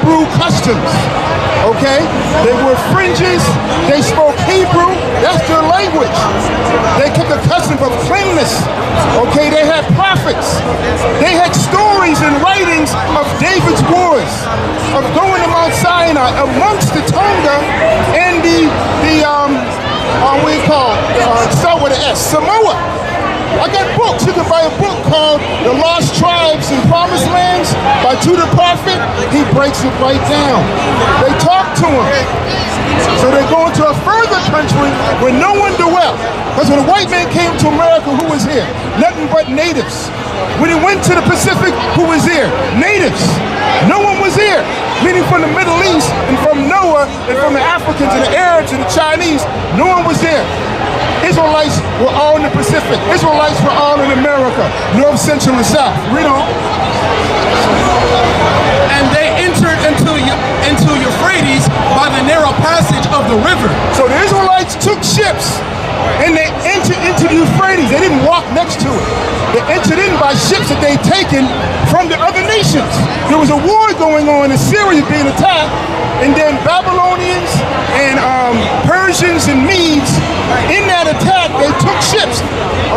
Hebrew customs. Okay? They wore fringes, they spoke Hebrew, that's their language. They kept the custom of cleanliness. Okay, they had prophets. They had stories and writings of David's wars, of going to Mount Sinai amongst the Tonga and what do you call start with an S, Samoa. I got books. You can buy a book called The Lost Tribes and Promised Lands by Judah Prophet. He breaks it right down. They talk to him. So they're going to a further country where no one dwelt. Because when a white man came to America, who was here? Nothing but natives. When he went to the Pacific, who was here? Natives. No one was here. Meaning from the Middle East and from Noah and from the Africans and the Arabs and the Chinese, no one was there. Israelites were all in the Pacific. Israelites were all in America, North, Central, and South. Read on. And they entered into Euphrates by the narrow passage of the river. So the Israelites took ships and they entered into the Euphrates. They didn't walk next to it. They entered in by ships that they'd taken from the other nations. There was a war going on, Assyria being attacked, and then Babylonians and Persians and Medes, in that attack, they took ships,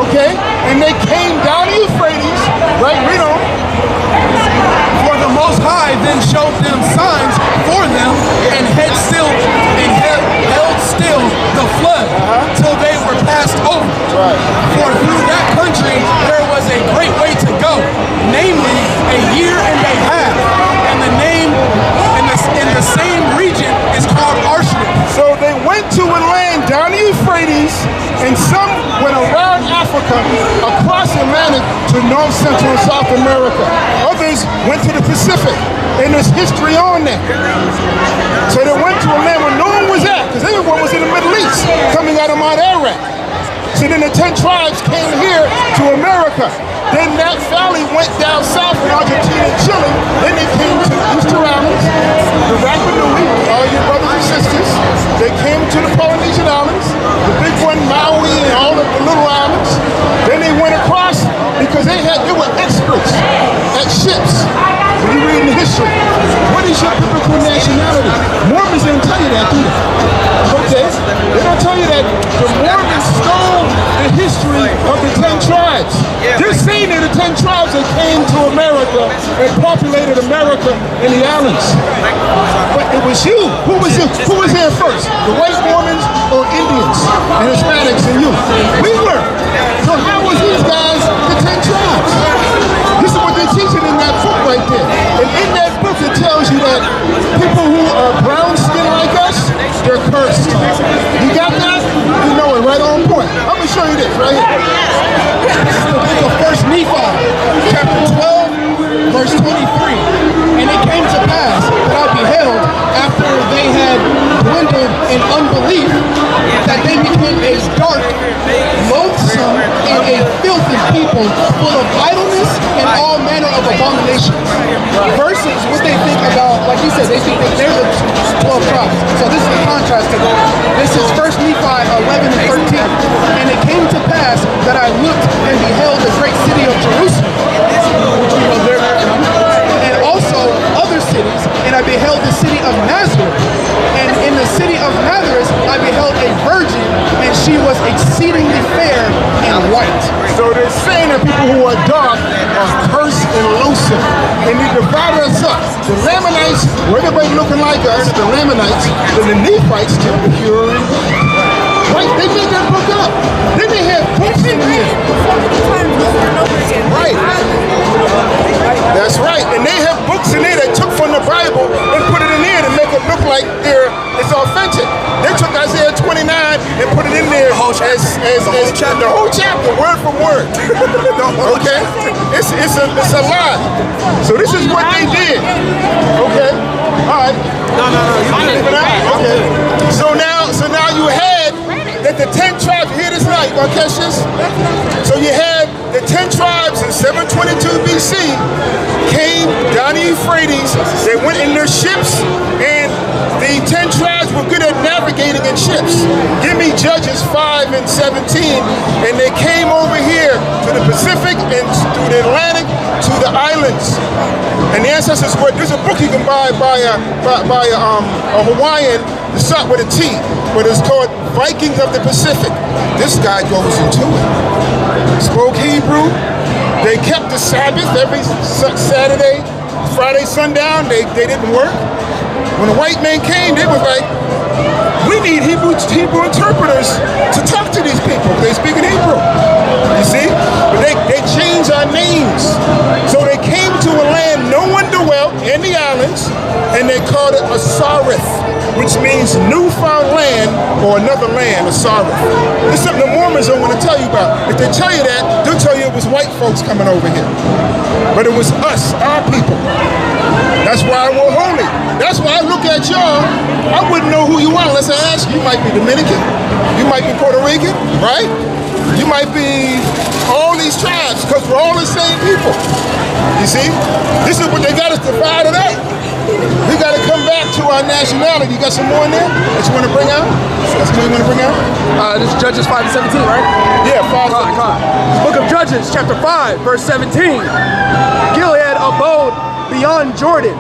okay? And they came down the Euphrates, right? Read on. For the Most High then showed them signs for them and held still the flood till they were passed over. For through that country there was a great way to go, namely a year and a half, and the name in the same region is called Arshish. So they went to a land down the Euphrates, and some went around Africa, across the Atlantic to North, Central, and South America. Others went to the Pacific, and there's history on that. So they went to a land where no one was at, because everyone was in the Middle East, coming out of Mount Ararat. So then the 10 tribes came here to America. Then Naphtali went down south in Argentina and Chile. Then they came to the Easter Islands, the Rapa Nui, all your brothers and sisters. They came to the Polynesian Islands, the big one, Maui, and all of the little islands. Then they went across because they were experts at ships. When you read in the history, what is your biblical nationality? Mormons didn't tell you that, do they? Okay, they don't tell you that the Mormons stole the history of the 10 tribes. They're saying that the 10 tribes that came to America and populated America and the islands. But it was you. Who was you? Who was here first? The white Mormons or Indians and Hispanics and you? We were. So how was these guys the 10 tribes? This is what they're teaching in that book right there. And in that book it tells you that people who are brown skin like us, they're cursed. You got that? You know it right on point. I'm going to show you this right here. This is the book of 1 Nephi, chapter 12, verse 23. And it came to pass that I beheld, after they had dwindled in unbelief, that they became a dark, loathsome, and a filthy people, full of idleness and all manner of abominations. Versus what they think about, like you said, they think that they're the 12 tribes. So this is the contrast to them. This is 1 Nephi 11 and 13. And it came to pass that I looked and beheld the great city of Jerusalem, which we know very well, and also other cities, and I beheld the city of Nazareth. And in the city of Nazareth I beheld a virgin, and she was exceedingly fair and white. So they're saying that people who are dark are cursed and loathsome. And they divide us up. The Lamanites, where everybody looking like us, the Lamanites, and the Nephites to the pure and white. They made that book up. Then they had books in here. Right. That's right. And they have books in there that took from the Bible and put it in there to make it look like it's authentic. They took Isaiah 29 and put it in there as the whole chapter, word for word. Okay? It's a lie. So this is what they did. Okay? All right. No. Okay. So now you had that the 10 tribes, hear this now, you gonna catch this? So you had the 10 tribes in 722 BC came down the Euphrates, they went in their ships, and the 10 tribes were good at navigating in ships. Give me Judges 5 and 17, and they came over here to the Pacific and through the Atlantic to the islands. And the ancestors were, there's a book you can buy by a Hawaiian, to start with a T, but it's called Vikings of the Pacific. This guy goes into it. Spoke Hebrew. They kept the Sabbath every Saturday, Friday sundown. They didn't work. When the white man came, they was like, we need Hebrew interpreters to talk to these people. They speak in Hebrew. You see? But they changed our names. So they came to a land no one dwelt in the islands, and they called it Asareth, which means newfound land or another land, Asareth. This is something the Mormons don't want to tell you about. If they tell you that, they'll tell you it was white folks coming over here. But it was us, our people. That's why we're holy. That's why I look at y'all, I wouldn't know who you are unless I ask you. You might be Dominican, you might be Puerto Rican, right? You might be all these tribes, because we're all the same people. You see? This is what they got us divided up. We got to come back to our nationality. You got some more in there that you want to bring out? That's what you want to bring out? This is Judges 5:17, right? Yeah, 5. Book of Judges, chapter 5, verse 17. Gilead abode beyond Jordan.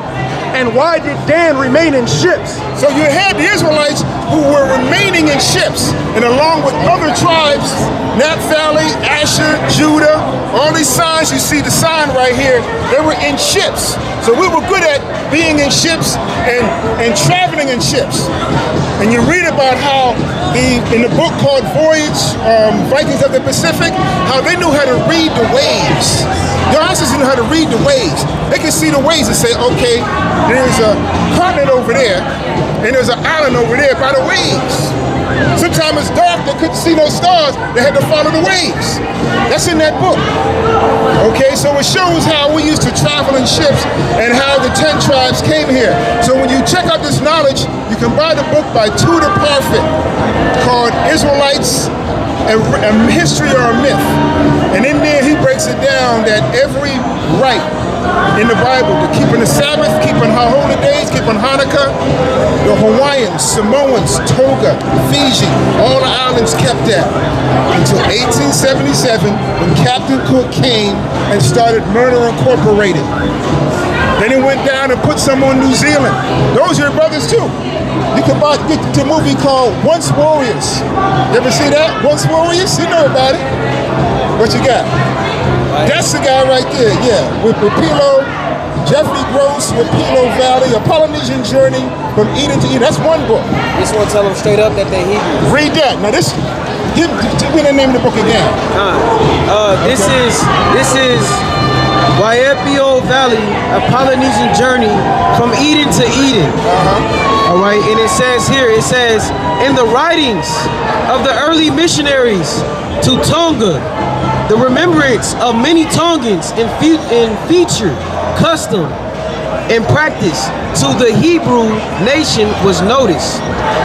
And why did Dan remain in ships? So you had the Israelites who were remaining in ships, and along with other tribes, Naphtali, Asher, Judah, all these signs, you see the sign right here, they were in ships. So we were good at being in ships and traveling in ships. And you read about how in the book called Voyage, Vikings of the Pacific, how they knew how to read the waves. Your ancestors knew how to read the waves. They could see the waves and say, okay, there's a continent over there, and there's an island over there by the waves. Sometimes it's dark, they couldn't see no stars, they had to follow the waves. That's in that book. Okay, so it shows how we used to travel in ships and how the 10 tribes came here. So when you check out this knowledge, you can buy the book by Tudor Parfit called Israelites, a History or a Myth. And in there he breaks it down that every rite in the Bible, to keeping the Sabbath, keeping our holy days, keeping Hanukkah, the Hawaiians, Samoans, Tonga, Fiji, all the islands kept that until 1877 when Captain Cook came and started Murder Incorporated. Then he went down and put some on New Zealand. Those are your brothers too. You can get the movie called Once Warriors. You ever see that? Once Warriors? You know about it. What you got? That's the guy right there, yeah. With Pilo, Jeffrey Gross, with Pilo Valley, a Polynesian journey from Eden to Eden. That's one book. This one tell them straight up that they Hebrew. Read that. Now this, give me the name of the book again. This is Waipio Valley, a Polynesian journey from Eden to Eden. All right, and it says here, in the writings of the early missionaries to Tonga, the remembrance of many Tongans in feature, custom, and practice to the Hebrew nation was noticed.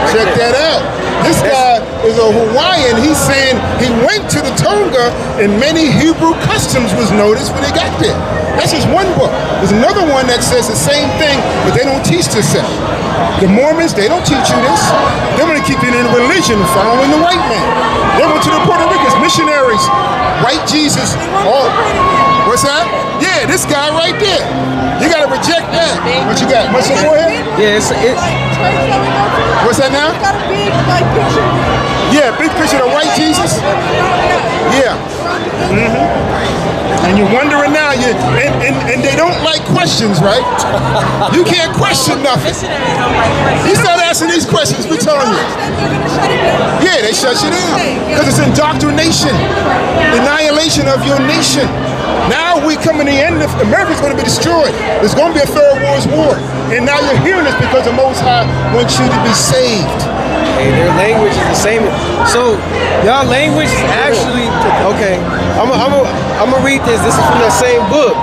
Check that out. This guy is a Hawaiian. He's saying he went to the Tonga and many Hebrew customs was noticed when he got there. That's just one book. There's another one that says the same thing, but they don't teach this stuff. The Mormons, they don't teach you this. They want to keep you in religion following the white man. They went to the Puerto Ricans, missionaries, white Jesus. Oh, what's that? Yeah, this guy right there. You got to reject that. What you got? What's the forehead? Yeah, What's that now? Got a big picture. Yeah, big picture of white Jesus. Yeah. And you're wondering now, and they don't like questions, right? You can't question nothing. You start asking these questions, we're telling you. Yeah, they shut you down. Because it's indoctrination, annihilation of your nation. Now we come in the end of America's going to be destroyed. There's going to be a third world war. And now you're hearing this because the Most High wants you to be saved. Hey, their language is the same. So, y'all language is actually, okay, I'm gonna read this. This is from that same book.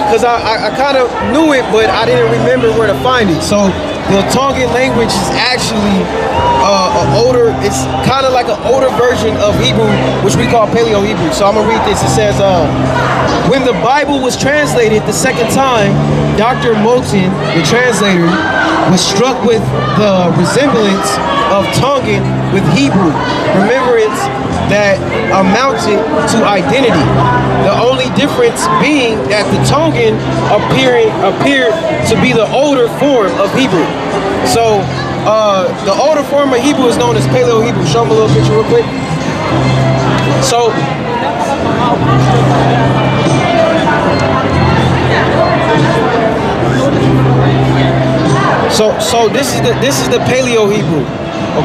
Because I kind of knew it, but I didn't remember where to find it. So, the Tongan language is actually it's kind of like an older version of Hebrew, which we call Paleo-Hebrew. So I'm gonna read this. It says, when the Bible was translated the second time, Dr. Moulton, the translator, was struck with the resemblance of Tongan with Hebrew, remembrance that amounted to identity. The only difference being that the Tongan appeared to be the older form of Hebrew. So the older form of Hebrew is known as Paleo-Hebrew. Show them a little picture real quick. So this is the Paleo Hebrew.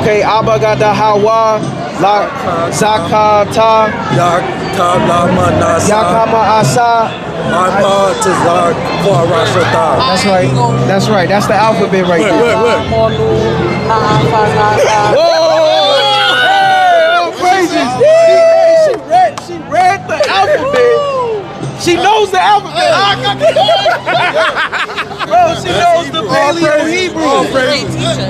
Okay, Abagada Hawa La Zakata Yakama Asa. That's right. That's the alphabet right there. Whoa! Praises! She read the alphabet. She knows the alphabet. Bro, she knows the Paleo Hebrew.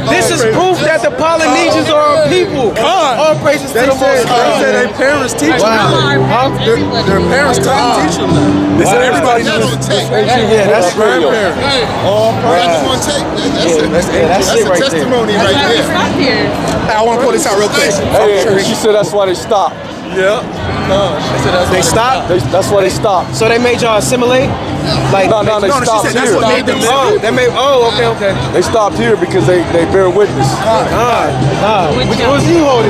This is proof that the Polynesians are a people. All praises to the Most High. They said their parents teach them. Their parents teach them. They said everybody knows. Yeah, that's grandparents. All praises. That's a testimony right there. I want to pull this out real quick. Hey, she said that's why they stopped. Yeah. They stopped? That's why they stopped. So they made y'all assimilate? Like, No, they stopped That's here. what made them Okay. They stopped here because they bear witness. What was he holding?